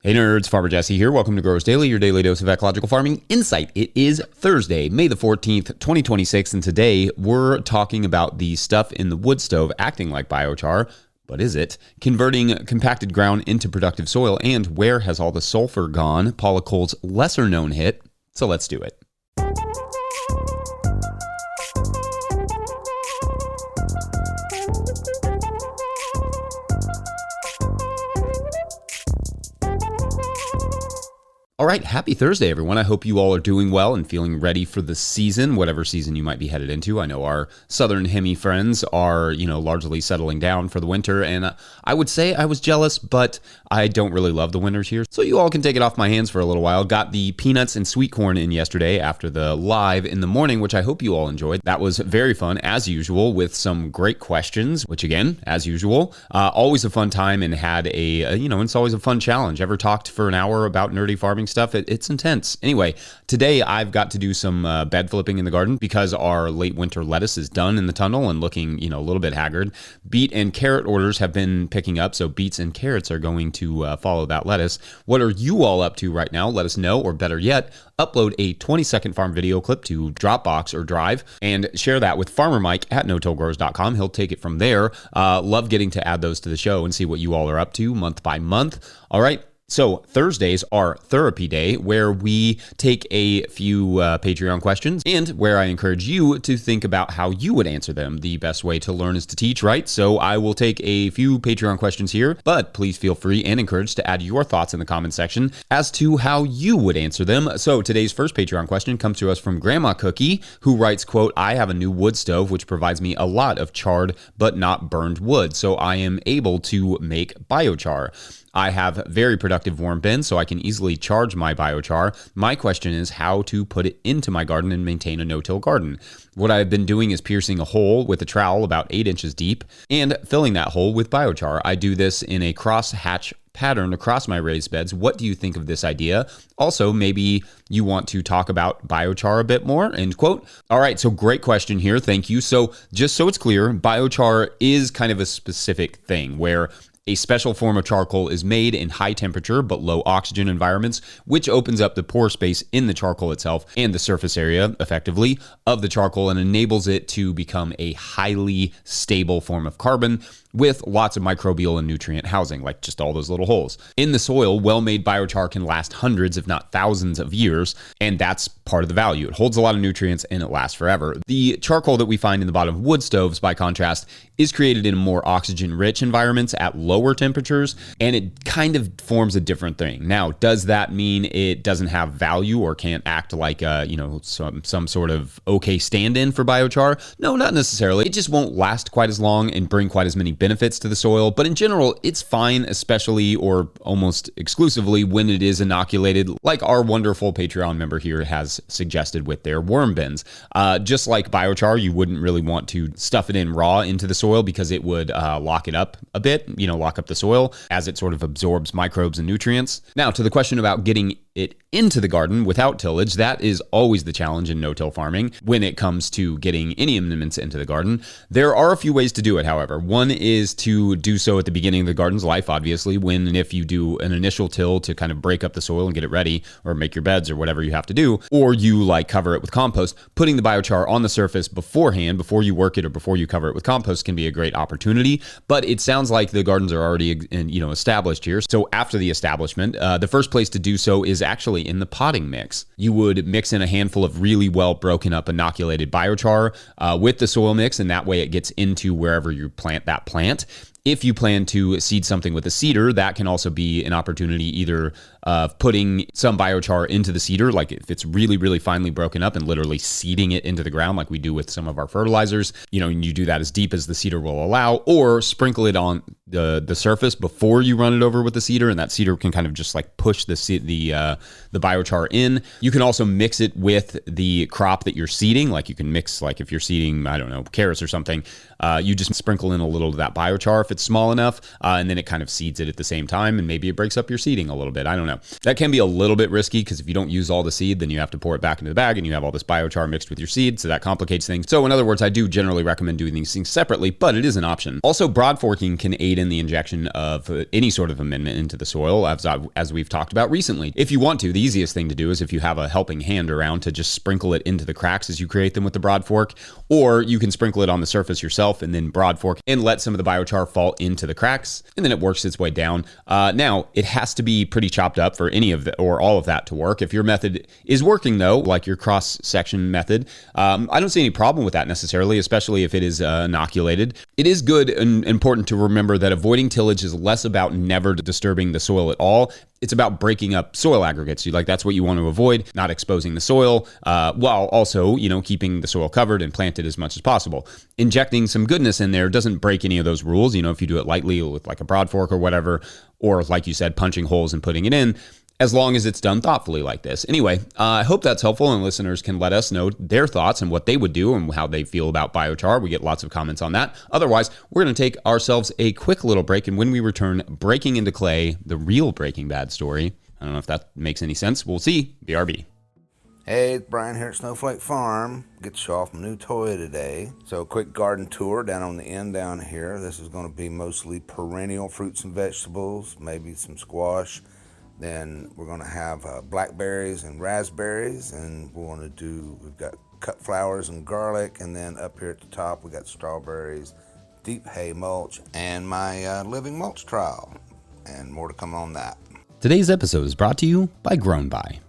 Hey nerds, Farmer Jesse here. Welcome to Growers Daily, your daily dose of ecological farming insight. It is Thursday, May the 14th, 2026, and today we're talking about the stuff in the wood stove acting like biochar, but is it? Converting compacted ground into productive soil, and where has all the sulfur gone? Paula Cole's lesser known hit. So let's do it. All right, happy Thursday, everyone. I hope you all are doing well and feeling ready for the season, whatever season you might be headed into. I know our southern hemi friends are, largely settling down for the winter, and I would say I was jealous, but I don't really love the winters here, so you all can take it off my hands for a little while. Got the peanuts and sweet corn in yesterday after the live in the morning, which I hope you all enjoyed. That was very fun, as usual, with some great questions, which again, as usual, always a fun time, and had it's always a fun challenge. Ever talked for an hour about nerdy farming stuff? It's intense. Anyway, today I've got to do some bed flipping in the garden because our late winter lettuce is done in the tunnel and looking, a little bit haggard. Beet and carrot orders have been picking up, so beets and carrots are going to follow that lettuce. What are you all up to right now? Let us know, or better yet, upload a 20-second farm video clip to Dropbox or Drive and share that with Farmer Mike at no-tillgrowers.com. He'll take it from there. Love getting to add those to the show and see what you all are up to month by month. All right. So Thursdays are therapy day, where we take a few Patreon questions and where I encourage you to think about how you would answer them. The best way to learn is to teach, right? So I will take a few Patreon questions here, but please feel free and encouraged to add your thoughts in the comment section as to how you would answer them. So today's first Patreon question comes to us from Grandma Cookie, who writes, quote, "I have a new wood stove which provides me a lot of charred but not burned wood, so I am able to make biochar. I have very productive warm bins, so I can easily charge my biochar. My question is how to put it into my garden and maintain a no-till garden. What I've been doing is piercing a hole with a trowel about 8 inches deep and filling that hole with biochar. I do this in a cross-hatch pattern across my raised beds. What do you think of this idea? Also, maybe you want to talk about biochar a bit more," end quote. All right, so great question here. Thank you. So just so it's clear, biochar is kind of a specific thing where a special form of charcoal is made in high temperature but low oxygen environments, which opens up the pore space in the charcoal itself and the surface area, effectively, of the charcoal and enables it to become a highly stable form of carbon with lots of microbial and nutrient housing, like just all those little holes. In the soil, well-made biochar can last hundreds, if not thousands of years, and that's part of the value. It holds a lot of nutrients and it lasts forever. The charcoal that we find in the bottom of wood stoves, by contrast, is created in more oxygen-rich environments at lower temperatures, and it kind of forms a different thing. Now, does that mean it doesn't have value or can't act like some sort of okay stand-in for biochar? No, not necessarily. It just won't last quite as long and bring quite as many benefits to the soil, but in general, it's fine, especially or almost exclusively when it is inoculated, like our wonderful Patreon member here has suggested with their worm bins. Just like biochar, you wouldn't really want to stuff it in raw into the soil because it would lock it up a bit, lock up the soil as it sort of absorbs microbes and nutrients. Now, to the question about getting it into the garden without tillage, that is always the challenge in no-till farming when it comes to getting any amendments into the garden. There are a few ways to do it, however. One is to do so at the beginning of the garden's life, obviously, when and if you do an initial till to kind of break up the soil and get it ready, or make your beds or whatever you have to do, or you cover it with compost. Putting the biochar on the surface beforehand, before you work it or before you cover it with compost, can be a great opportunity, but it sounds like the gardens are already established here. So after the establishment, the first place to do so is actually in the potting mix. You would mix in a handful of really well broken up inoculated biochar with the soil mix, and that way it gets into wherever you plant that plant. If you plan to seed something with a seeder, that can also be an opportunity either of putting some biochar into the seeder, like if it's really, really finely broken up, and literally seeding it into the ground like we do with some of our fertilizers, and you do that as deep as the seeder will allow, or sprinkle it on the surface before you run it over with the seeder, and that seeder can kind of just push the biochar in. You can also mix it with the crop that you're seeding. Like you can mix, if you're seeding, I don't know, carrots or something, you just sprinkle in a little of that biochar if it's small enough, and then it kind of seeds it at the same time, and maybe it breaks up your seeding a little bit. I don't know. That can be a little bit risky because if you don't use all the seed, then you have to pour it back into the bag and you have all this biochar mixed with your seed, so that complicates things. So in other words, I do generally recommend doing these things separately, but it is an option. Also, broad forking can aid in the injection of any sort of amendment into the soil, as we've talked about recently. If you want to, the easiest thing to do is if you have a helping hand around to just sprinkle it into the cracks as you create them with the broad fork, or you can sprinkle it on the surface yourself and then broad fork and let some of the biochar fall into the cracks, and then it works its way down. Now, it has to be pretty chopped up for any of the or all of that to work. If your method is working though, like your cross-section method, I don't see any problem with that necessarily, especially if it is inoculated. It is good and important to remember that avoiding tillage is less about never disturbing the soil at all. It's about breaking up soil aggregates. That's what you want to avoid, not exposing the soil, while also, keeping the soil covered and planted as much as possible. Injecting some goodness in there doesn't break any of those rules. If you do it lightly with like a broad fork or whatever, or like you said, punching holes and putting it in, as long as it's done thoughtfully like this. Anyway, I hope that's helpful and listeners can let us know their thoughts and what they would do and how they feel about biochar. We get lots of comments on that. Otherwise, we're going to take ourselves a quick little break, and when we return, breaking into clay, the real Breaking Bad story. I don't know if that makes any sense. We'll see. BRB. Hey, it's Brian here at Snowflake Farm. Get to show off my new toy today. So a quick garden tour down on the end down here. This is going to be mostly perennial fruits and vegetables, maybe some squash. Then we're going to have blackberries and raspberries, and we've got cut flowers and garlic, and then up here at the top we got strawberries, deep hay mulch, and my living mulch trial, and more to come on that. Today's episode is brought to you by Grown By.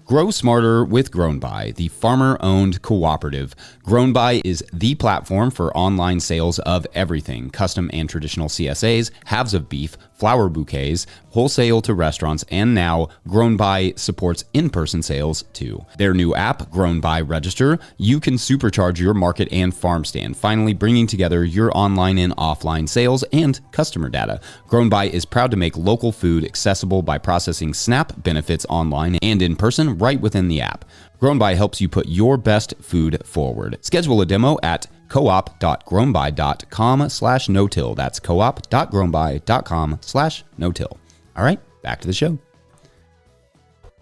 Grow smarter with Grown By, the farmer-owned cooperative. Grown By is the platform for online sales of everything, custom and traditional CSAs, halves of beef, flower bouquets, wholesale to restaurants, and now Grown By supports in-person sales too. Their new app, Grown By Register, you can supercharge your market and farm stand, finally bringing together your online and offline sales and customer data. Grown By is proud to make local food accessible by processing SNAP benefits online and in person right within the app. Grown By helps you put your best food forward. Schedule a demo at coop.grownby.com/no-till. That's coop.grownby.com/no-till. All right, back to the show.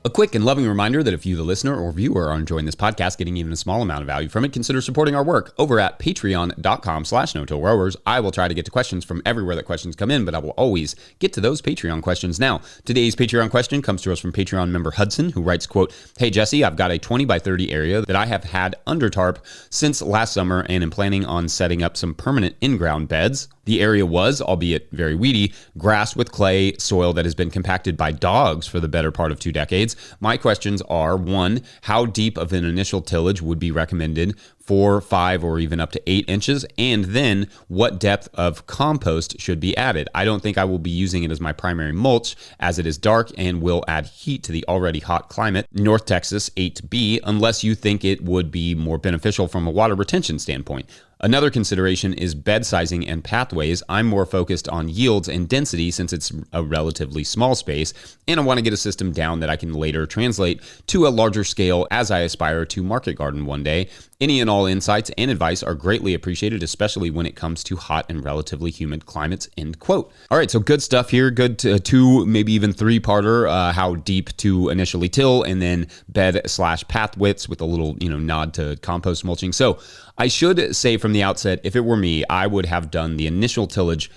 A quick and loving reminder that if you, the listener or viewer, are enjoying this podcast, getting even a small amount of value from it, consider supporting our work over at patreon.com/no-till-growers. I will try to get to questions from everywhere that questions come in, but I will always get to those Patreon questions. Now, today's Patreon question comes to us from Patreon member Hudson, who writes, quote, "Hey Jesse, I've got a 20 by 30 area that I have had under tarp since last summer and am planning on setting up some permanent in-ground beds. The area was, albeit very weedy, grass with clay soil that has been compacted by dogs for the better part of 2 decades. My questions are, 1, how deep of an initial tillage would be recommended? 4, 5, or even up to 8 inches? And then what depth of compost should be added? I don't think I will be using it as my primary mulch as it is dark and will add heat to the already hot climate. North Texas 8B, unless you think it would be more beneficial from a water retention standpoint. Another consideration is bed sizing and pathways. I'm more focused on yields and density since it's a relatively small space, and I want to get a system down that I can later translate to a larger scale as I aspire to market garden one day. Any and all insights and advice are greatly appreciated, especially when it comes to hot and relatively humid climates," end quote. All right, so good stuff here. Good 2, maybe even 3-parter, how deep to initially till, and then bed/path widths with a little, nod to compost mulching. So I should say from the outset, if it were me, I would have done the initial tillage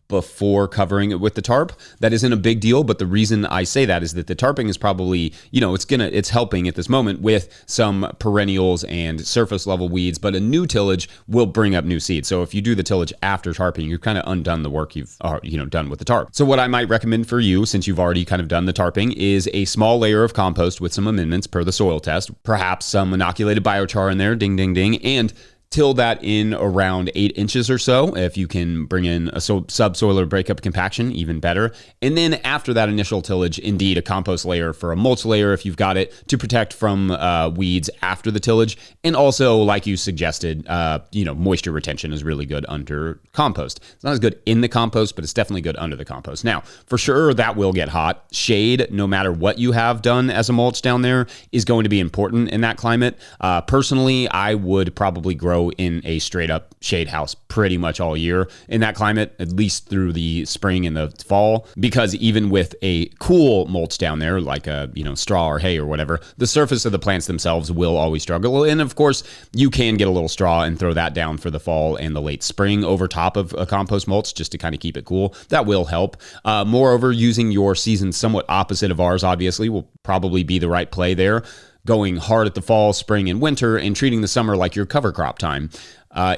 before covering it with the tarp. That isn't a big deal, but the reason I say that is that the tarping is probably, it's helping at this moment with some perennials and surface level weeds, but a new tillage will bring up new seeds. So if you do the tillage after tarping, you've kind of undone the work you've done with the tarp. So what I might recommend for you, since you've already kind of done the tarping, is a small layer of compost with some amendments per the soil test, perhaps some inoculated biochar in there, ding, ding, ding, and till that in around 8 inches or so. If you can bring in a subsoiler breakup compaction, even better. And then after that initial tillage, indeed a compost layer for a mulch layer if you've got it to protect from weeds after the tillage. And also, like you suggested, moisture retention is really good under compost. It's not as good in the compost, but it's definitely good under the compost. Now, for sure, that will get hot. Shade, no matter what you have done as a mulch down there, is going to be important in that climate. Personally, I would probably grow grow in a straight up shade house pretty much all year in that climate, at least through the spring and the fall, because even with a cool mulch down there, like a, straw or hay or whatever, the surface of the plants themselves will always struggle. And of course, you can get a little straw and throw that down for the fall and the late spring over top of a compost mulch just to kind of keep it cool. That will help. Moreover, using your season somewhat opposite of ours, obviously, will probably be the right play there. Going hard at the fall, spring, and winter, and treating the summer like your cover crop time.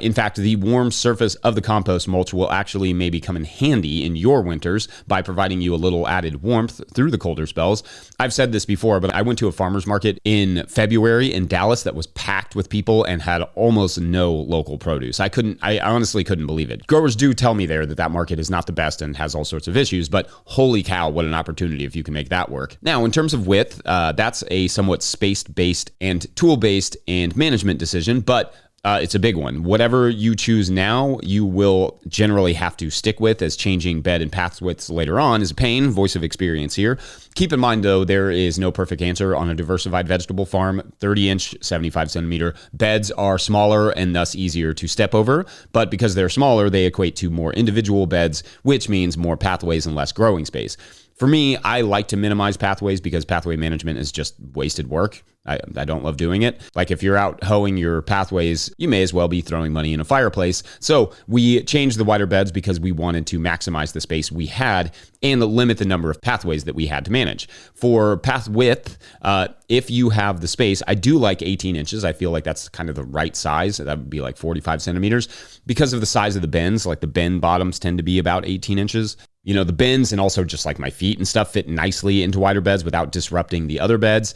In fact, the warm surface of the compost mulch will actually maybe come in handy in your winters by providing you a little added warmth through the colder spells. I've said this before, but I went to a farmer's market in February in Dallas that was packed with people and had almost no local produce. I honestly couldn't believe it. Growers do tell me there that market is not the best and has all sorts of issues, but holy cow, what an opportunity if you can make that work. Now, in terms of width, that's a somewhat space-based and tool-based and management decision, but it's a big one. Whatever you choose now, you will generally have to stick with, as changing bed and path widths later on is a pain. Voice of experience here. Keep in mind, though, there is no perfect answer on a diversified vegetable farm. 30-inch, 75-centimeter beds are smaller and thus easier to step over. But because they're smaller, they equate to more individual beds, which means more pathways and less growing space. For me, I like to minimize pathways because pathway management is just wasted work. I don't love doing it. Like if you're out hoeing your pathways, you may as well be throwing money in a fireplace. So we changed the wider beds because we wanted to maximize the space we had and limit the number of pathways that we had to manage. For path width, if you have the space, I do like 18 inches. I feel like that's kind of the right size. That would be like 45 centimeters. Because of the size of the bends, like the bend bottoms tend to be about 18 inches. The bends and also just like my feet and stuff fit nicely into wider beds without disrupting the other beds.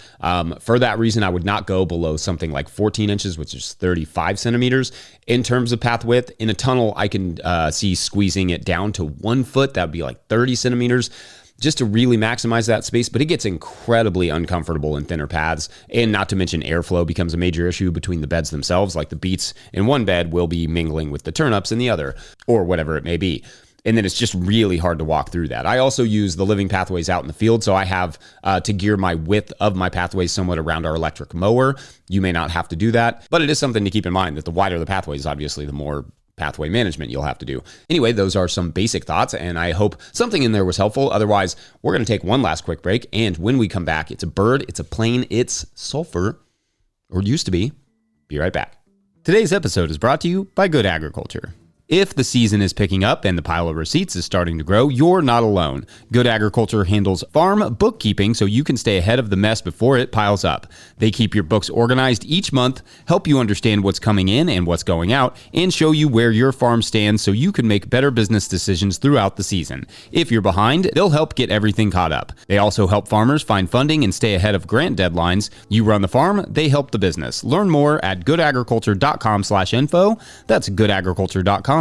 For that reason, I would not go below something like 14 inches, which is 35 centimeters. In terms of path width, in a tunnel, I can see squeezing it down to 1 foot. That would be like 30 centimeters. Just to really maximize that space, but it gets incredibly uncomfortable in thinner paths, and not to mention airflow becomes a major issue between the beds themselves, like the beets in one bed will be mingling with the turnips in the other, or whatever it may be. And then it's just really hard to walk through that. I also use the living pathways out in the field, so I have to gear my width of my pathways somewhat around our electric mower. You may not have to do that, but it is something to keep in mind that the wider the pathways, obviously, the more pathway management you'll have to do. Anyway, those are some basic thoughts, and I hope something in there was helpful. Otherwise, we're going to take one last quick break, and when we come back, it's a bird, it's a plane, it's sulfur, or it used to be. Be right back. Today's episode is brought to you by Good Agriculture. If the season is picking up and the pile of receipts is starting to grow, you're not alone. Good Agriculture handles farm bookkeeping so you can stay ahead of the mess before it piles up. They keep your books organized each month, help you understand what's coming in and what's going out, and show you where your farm stands so you can make better business decisions throughout the season. If you're behind, they'll help get everything caught up. They also help farmers find funding and stay ahead of grant deadlines. You run the farm, they help the business. Learn more at goodagriculture.com/info. That's goodagriculture.com/info.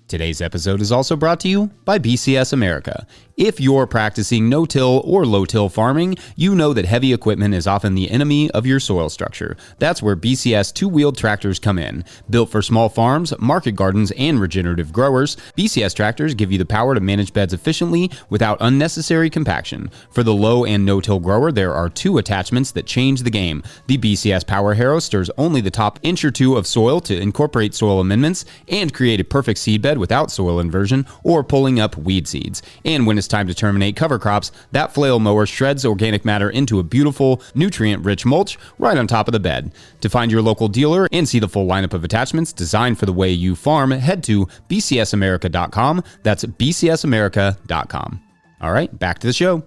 Today's episode is also brought to you by BCS America. If you're practicing no-till or low-till farming, you know that heavy equipment is often the enemy of your soil structure. That's where BCS two-wheeled tractors come in. Built for small farms, market gardens, and regenerative growers, BCS tractors give you the power to manage beds efficiently without unnecessary compaction. For the low and no-till grower, there are two attachments that change the game. The BCS Power Harrow stirs only the top inch or two of soil to incorporate soil amendments and create a perfect seedbed without soil inversion or pulling up weed seeds. And when it's time to terminate cover crops, that flail mower shreds organic matter into a beautiful, nutrient-rich mulch right on top of the bed. To find your local dealer and see the full lineup of attachments designed for the way you farm, head to bcsamerica.com. That's bcsamerica.com. All right, back to the show.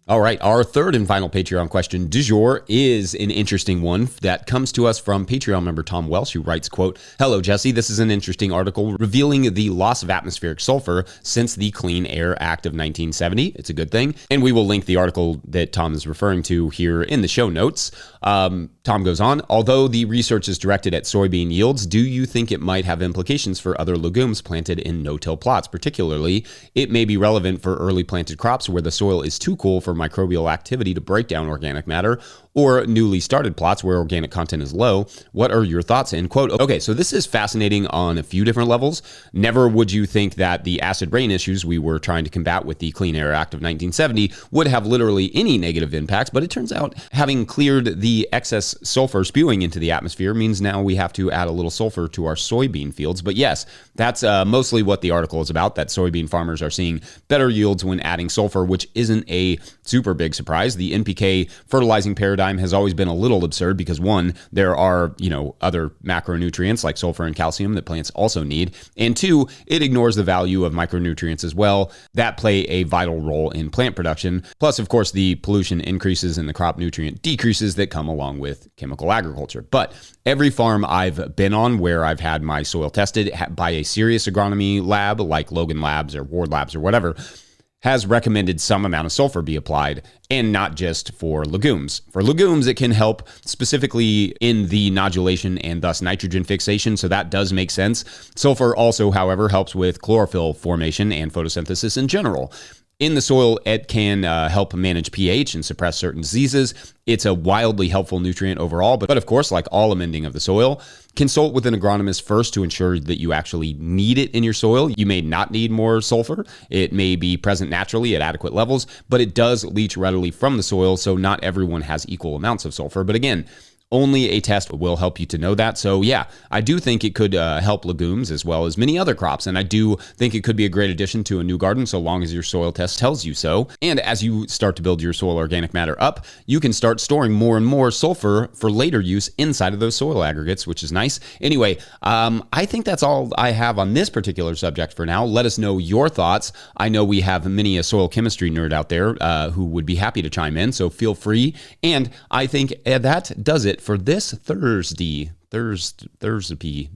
All right, our third and final Patreon question du jour is an interesting one that comes to us from Patreon member Tom Welsh, who writes, quote, "Hello, Jesse. This is an interesting article revealing the loss of atmospheric sulfur since the Clean Air Act of 1970. It's a good thing." And we will link the article that Tom is referring to here in the show notes. Tom goes on, "Although the research is directed at soybean yields, do you think it might have implications for other legumes planted in no-till plots? Particularly, it may be relevant for early planted crops where the soil is too cool for microbial activity to break down organic matter, or newly started plots where organic content is low. What are your thoughts? End quote. Okay, so this is fascinating on a few different levels. Never would you think that the acid rain issues we were trying to combat with the Clean Air Act of 1970 would have literally any negative impacts, but it turns out having cleared the excess sulfur spewing into the atmosphere means now we have to add a little sulfur to our soybean fields. But yes, that's mostly what the article is about, that soybean farmers are seeing better yields when adding sulfur, which isn't a super big surprise. The NPK fertilizing paradigm has always been a little absurd because one, there are, other macronutrients like sulfur and calcium that plants also need. And two, it ignores the value of micronutrients as well that play a vital role in plant production. Plus, of course, the pollution increases and the crop nutrient decreases that come along with chemical agriculture. But every farm I've been on where I've had my soil tested by a serious agronomy lab like Logan Labs or Ward Labs or whatever has recommended some amount of sulfur be applied, and not just for legumes. For legumes, it can help specifically in the nodulation and thus nitrogen fixation, so that does make sense. Sulfur also, however, helps with chlorophyll formation and photosynthesis in general. In the soil, it can help manage pH and suppress certain diseases. It's a wildly helpful nutrient overall, but of course, like all amending of the soil, consult with an agronomist first to ensure that you actually need it in your soil. You may not need more sulfur. It may be present naturally at adequate levels, but it does leach readily from the soil, so not everyone has equal amounts of sulfur. But again, only a test will help you to know that. So yeah, I do think it could help legumes as well as many other crops. And I do think it could be a great addition to a new garden so long as your soil test tells you so. And as you start to build your soil organic matter up, you can start storing more and more sulfur for later use inside of those soil aggregates, which is nice. Anyway, I think that's all I have on this particular subject for now. Let us know your thoughts. I know we have many a soil chemistry nerd out there who would be happy to chime in, so feel free. And I think that does it for this Thursday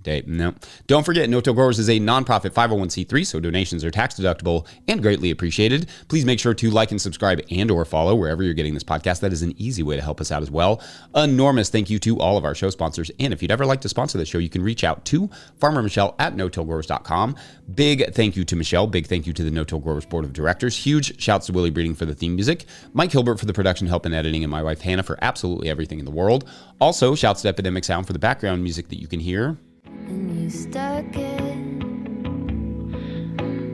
day. No. Don't forget, No Till Growers is a nonprofit 501c3, so donations are tax deductible and greatly appreciated. Please make sure to like and subscribe and or follow wherever you're getting this podcast. That is an easy way to help us out as well. Enormous thank you to all of our show sponsors. And if you'd ever like to sponsor the show, you can reach out to Farmer Michelle at notillgrowers.com. Big thank you to Michelle. Big thank you to the No Till Growers Board of Directors. Huge shouts to Willie Breeding for the theme music, Mike Hilbert for the production help and editing, and my wife Hannah for absolutely everything in the world. Also, shouts to Epidemic Sound for the background music that you can hear. And you stuck it.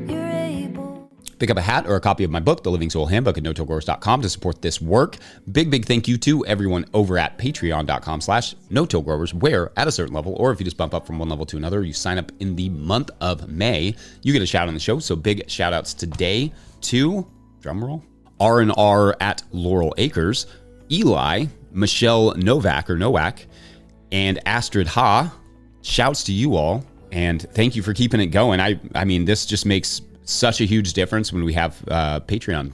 You're able. Pick up a hat or a copy of my book, The Living Soil Handbook, at notillgrowers.com to support this work. Big thank you to everyone over at patreon.com/notillgrowers, where at a certain level, or if you just bump up from one level to another, you sign up in the month of May, you get a shout on the show. So big shout outs today to, drumroll, R&R at Laurel Acres, Eli, Michelle Novak, and Astrid Ha. Shouts to you all, and thank you for keeping it going. I mean, this just makes such a huge difference when we have Patreon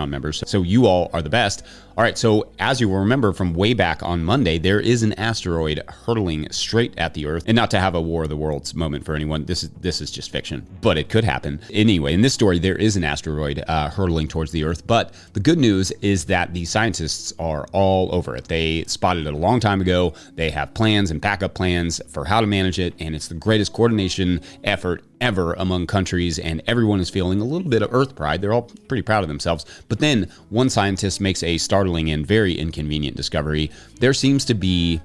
members. So you all are the best. All right, so as you will remember from way back on Monday, there is an asteroid hurtling straight at the Earth. And not to have a War of the Worlds moment for anyone, this is just fiction, but it could happen. Anyway, in this story, there is an asteroid hurtling towards the Earth, but the good news is that the scientists are all over it. They spotted it a long time ago. They have plans and backup plans for how to manage it, and it's the greatest coordination effort ever among countries, and everyone is feeling a little bit of Earth pride. They're all pretty proud of themselves. But then one scientist makes a startling and very inconvenient discovery. There seems to be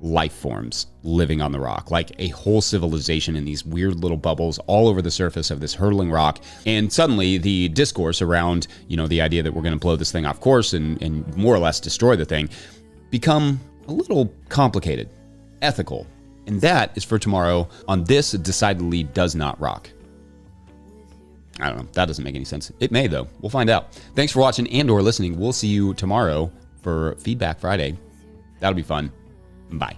life forms living on the rock, like a whole civilization in these weird little bubbles all over the surface of this hurtling rock. And suddenly the discourse around, the idea that we're going to blow this thing off course and more or less destroy the thing become a little complicated, ethical. And that is for tomorrow on This Decidedly Does Not Rock. I don't know. That doesn't make any sense. It may, though. We'll find out. Thanks for watching and or listening. We'll see you tomorrow for Feedback Friday. That'll be fun. Bye.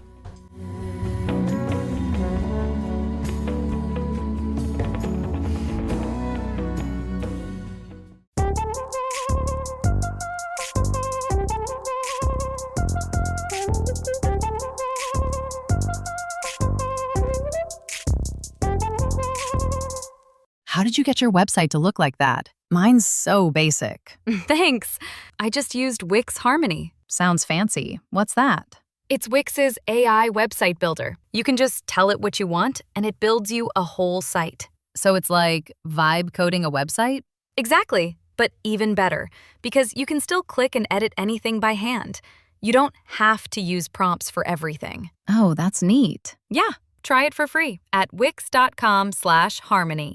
How did you get your website to look like that? Mine's so basic. Thanks. I just used Wix Harmony. Sounds fancy. What's that? It's Wix's AI website builder. You can just tell it what you want, and it builds you a whole site. So it's like vibe coding a website? Exactly, but even better, because you can still click and edit anything by hand. You don't have to use prompts for everything. Oh, that's neat. Yeah, try it for free at wix.com/harmony.